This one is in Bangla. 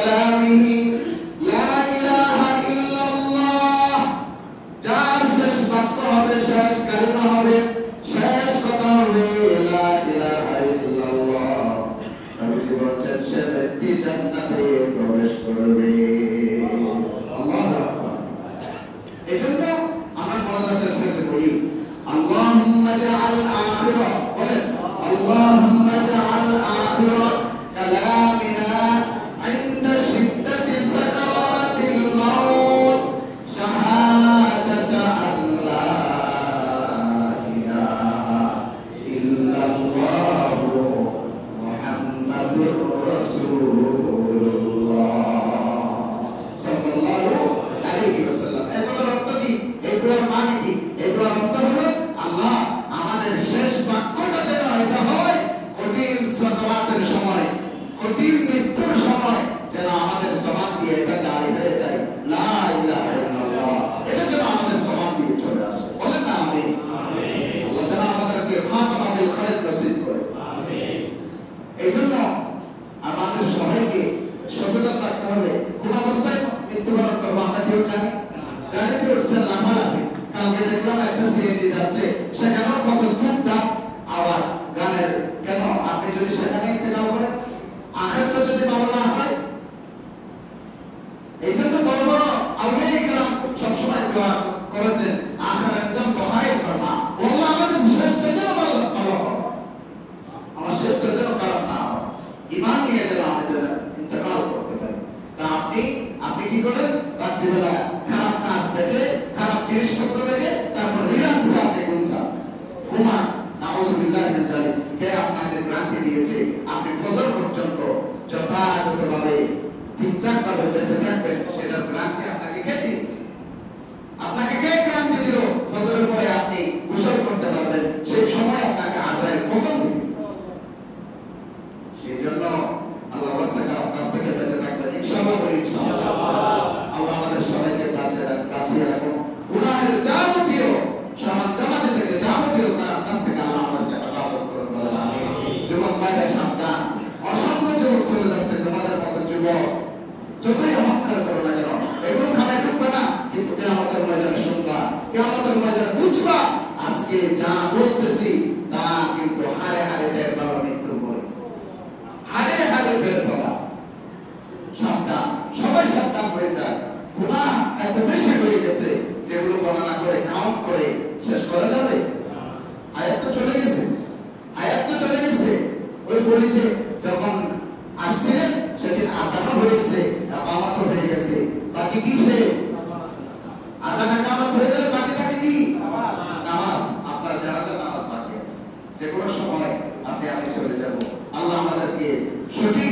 কালামিহি লা ইলাহা ইল্লাল্লাহ, যার শেষ বাক্য হবে, শেষ কালিমা হবে, শেষ কথা হবে লা ইলাহা ইল্লাল্লাহ, নবীজি বলেন সে ব্যক্তি জান্নাতে প্রবেশ করবে। আল্লাহু আকবার। এজন্য আমরা মোনাজাতের শেষে বলি আল্লাহুম্মা জাআল আখিরা, বলেন আল্লাহুম্মা জাআল আখিরা কালামিনা ইনদা শিদ্দাতি সাকারাতিল মাউত শাহাদাতা আন লা ইলাহা ইল্লাল্লাহু মুহাম্মাদুর রাসূলুল্লাহ সাল্লাল্লাহু আলাইহি ওয়াসাল্লাম। এই কথার অর্থ কি? এই দোয়ার মানে কি? এই দোয়ার অর্থ হলো আল্লাহ আমাদের শেষ বাক্যটা যেন এটা হয় কঠিন সাকারাতের সময়, কঠিন মৃত্যুর সময় যেন আমাদের জবান দিয়ে এটা জারি হয়ে যায় লা ইলাহা ইল্লাল্লাহ, এটা যেন আমাদের জবান দিয়ে চলে আসে। বলেন না আমিন। আল্লাহ যেন আমাদেরকে খাতামা বিল খায়র নসিব করে। এইজন্য আমাদের সবাইকে সচেতন থাকতে হবে। কোন অবস্থায় মৃত্যুবরণ করবো আমরা কেউ জানি? গাড়িতে উঠছেন লাফালাফি, কালকে দেখলাম একটা সিএনজি যাচ্ছে, সেখানেও কত ধূপধাপ আওয়াজ গানের। কেন? আপনি যদি সেখানে ইন্তেকাল করেন, আখেরটা যদি ভালো না হয়। এই জন্য বড় বড় আউলিয়া ইকরাম সবসময় দোয়া করেছেন আখেরাত যেন দোহাই ফরমা, আল্লাহ আমাদের শেষটা যেন ভালো হয়, আমার শেষটা যেন খারাপ না হয়, ঈমান নিয়ে যেন আমি যেন ইন্তেকাল করতে পারি। তা আপনি কি করেন? রাত্রিবেলা খারাপ কাজ দেখে, খারাপ জিনিসপত্র দেখে, তারপর রিল্যাক্সে আপনি ঘুমান। নাউযুবিল্লাহি মিন যালিক। কে আপনাকে ক্রান্তি দিয়েছে আপনি ফজর পর্যন্ত যথাযথভাবে ঠিকঠাক ভাবে বেঁচে থাকবেন? সেটার ক্রান্তি আপনাকে কে দিয়েছে? আপনাকে কে ক্রান্তি দিল ফজরের পরে আপনি গোসল করতে পারবেন? সেই সময় আপনাকে আজরাইল কখন দিবে? সেই জন্য আল্লাহর কাছ থেকে বেঁচে থাকবেন ইনশাআল্লাহ, বলি ইনশাআল্লাহ। আল্লাহ আমাদের সবাইকে কাছে রাখুন। গুনাহের যাবতীয় জামাতে থেকে যাবতীয় তার কাছ থেকে আল্লাহ আমাদেরকে হেফাজত করুন, বলেন আমিন। যুবক ভাইরা সাবধান, অসংখ্য যুবক চলে যাচ্ছে তোমাদের মতো যুবক। যতই অহংকার করো না কেন, এগুলো খানে ঢুকবে না, কিন্তু কিয়ামতের ময়দানে শুনবা, কিয়ামতের ময়দানে বুঝবা আজকে যা বলতেছি তা কিন্তু হারে হারে টের পাবা মৃত্যুর পরে, হারে হারে বের পাবা। সাবধান, সবাই সাবধান হয়ে যায়। গুনাহ এত বেশি হয়ে গেছে যেগুলো গণনা করে কাউন্ট করে শেষ করা যাবে? আয়াত তো চলে গেছে, আয়াত তো চলে গেছে। ওই বলি যে যখন আসছিলেন সেদিন আজানও হয়েছে, কামাত হয়ে গেছে, বাকি কি? সে আজান কামাত হয়ে গেলে বাকি থাকে কি? নামাজ। আপনার জানাজার নামাজ বাকি আছে। যে কোনো সময় আপনি আমি চলে যাব। আল্লাহ আমাদেরকে সঠিক